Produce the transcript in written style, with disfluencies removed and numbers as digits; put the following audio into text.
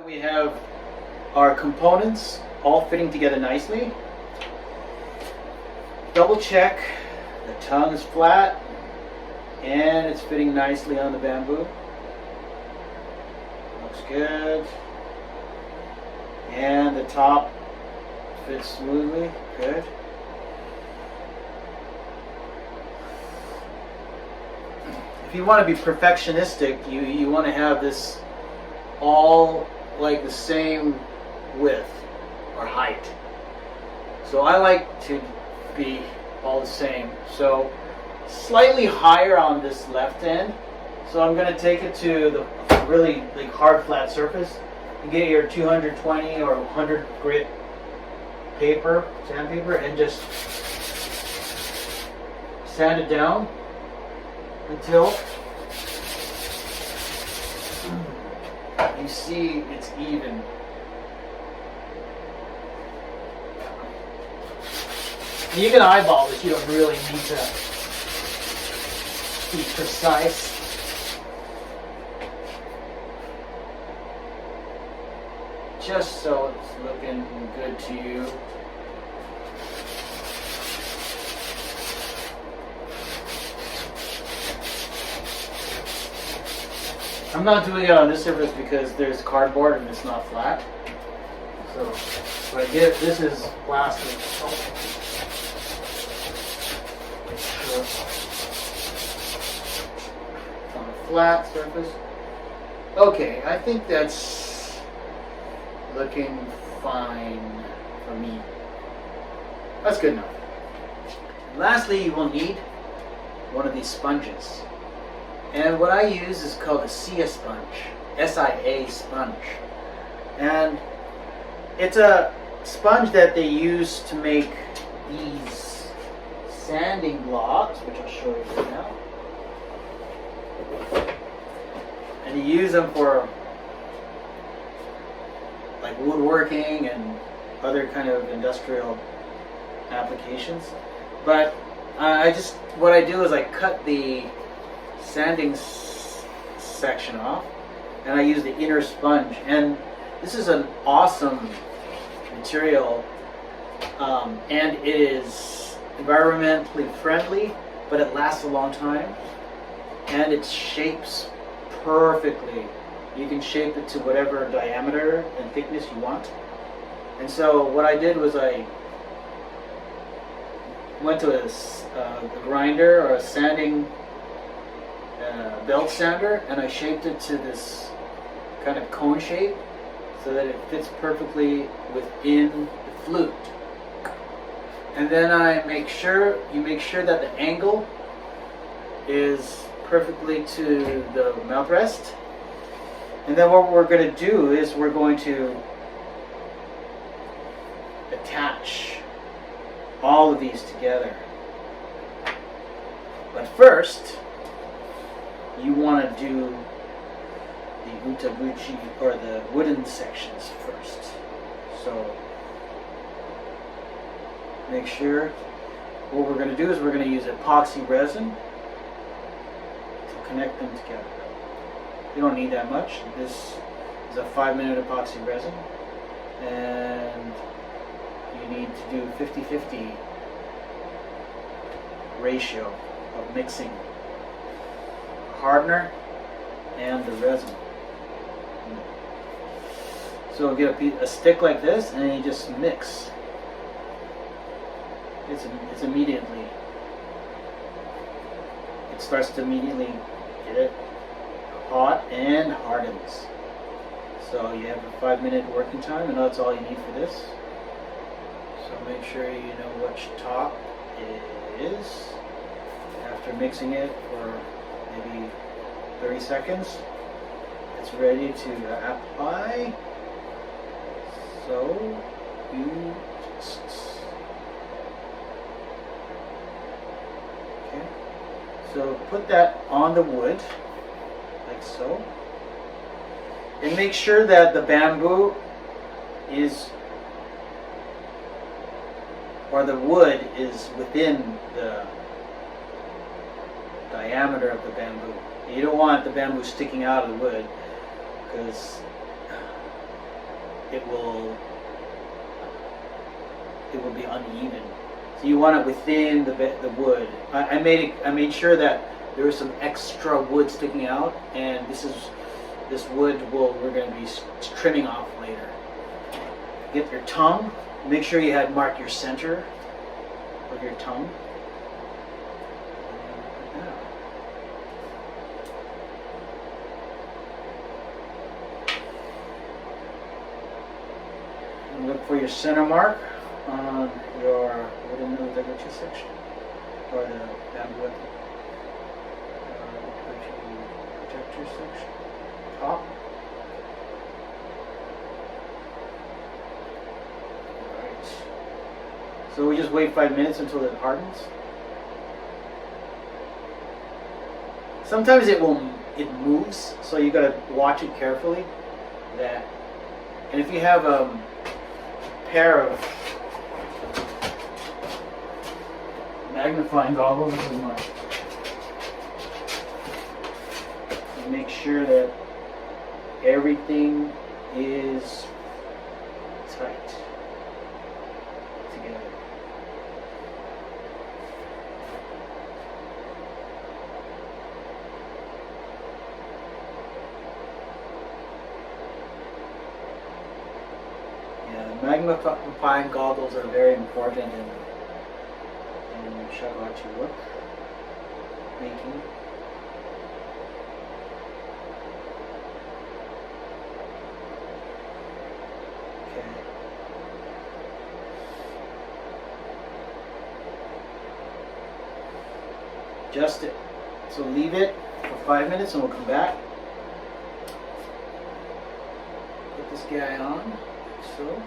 We have our components all fitting together nicely. Double check the tongue is flat and it's fitting nicely on the bamboo. Looks good. And the top fits smoothly. Good. If you want to be perfectionistic, you want to have this all like the same width or height. So I like to be all the same. So slightly higher on this left end. So I'm going to take it to the really like hard flat surface. You get your 220 or 100 grit paper, sandpaper, and just sand it down until you see it's even. You can eyeball this, you don't really need to be precise. Just so it's looking good to you. I'm not doing it on this surface because there's cardboard and it's not flat. So, but this is plastic. On a flat surface. Okay, I think that's looking fine for me. That's good enough. Lastly, you will need one of these sponges. And what I use is called a SIA sponge, S-I-A sponge. And it's a sponge that they use to make these sanding blocks, which I'll show you right now. And you use them for like woodworking and other kind of industrial applications. But what I do is I cut the sanding section off and I use the inner sponge, and this is an awesome material, and it is environmentally friendly, but it lasts a long time and it shapes perfectly. You can shape it to whatever diameter and thickness you want. And so what I did was I went to a grinder or a sanding belt sander, and I shaped it to this kind of cone shape so that it fits perfectly within the flute. And then you make sure that the angle is perfectly to the mouth rest. And then what we're going to do is we're going to attach all of these together. But first, you want to do the Utaguchi, or the wooden sections first. So make sure what we're going to do is we're going to use epoxy resin to connect them together. You don't need that much. This is a 5-minute epoxy resin, and you need to do 50-50 ratio of mixing hardener and the resin. So get a stick like this, and then you just mix. It's immediately. It starts to immediately get it hot and hardens. So you have a 5-minute working time, and that's all you need for this. So make sure you know which top it is. After mixing it for maybe 30 seconds, it's ready to apply. So you just okay. So put that on the wood like so, and make sure that the bamboo is, or the wood is within the diameter of the bamboo. You don't want the bamboo sticking out of the wood, because it will be uneven. So you want it within the wood. I made sure that there was some extra wood sticking out, and this wood we're going to be trimming off later. Get your tongue. Make sure you had marked your center of your tongue. And look for your center mark on your wooden Utaguchi section, or the bamboo Utaguchi protector section, top. Alright. So we just wait 5 minutes until it hardens. Sometimes it moves, so you gotta watch it carefully. And if you have a pair of magnifying goggles, this is mine. Make sure that everything is tight together. Yeah, magnifying goggles are very important in Utaguchi wood making. Okay. Adjust it. So leave it for 5 minutes and we'll come back. Put this guy on, like so.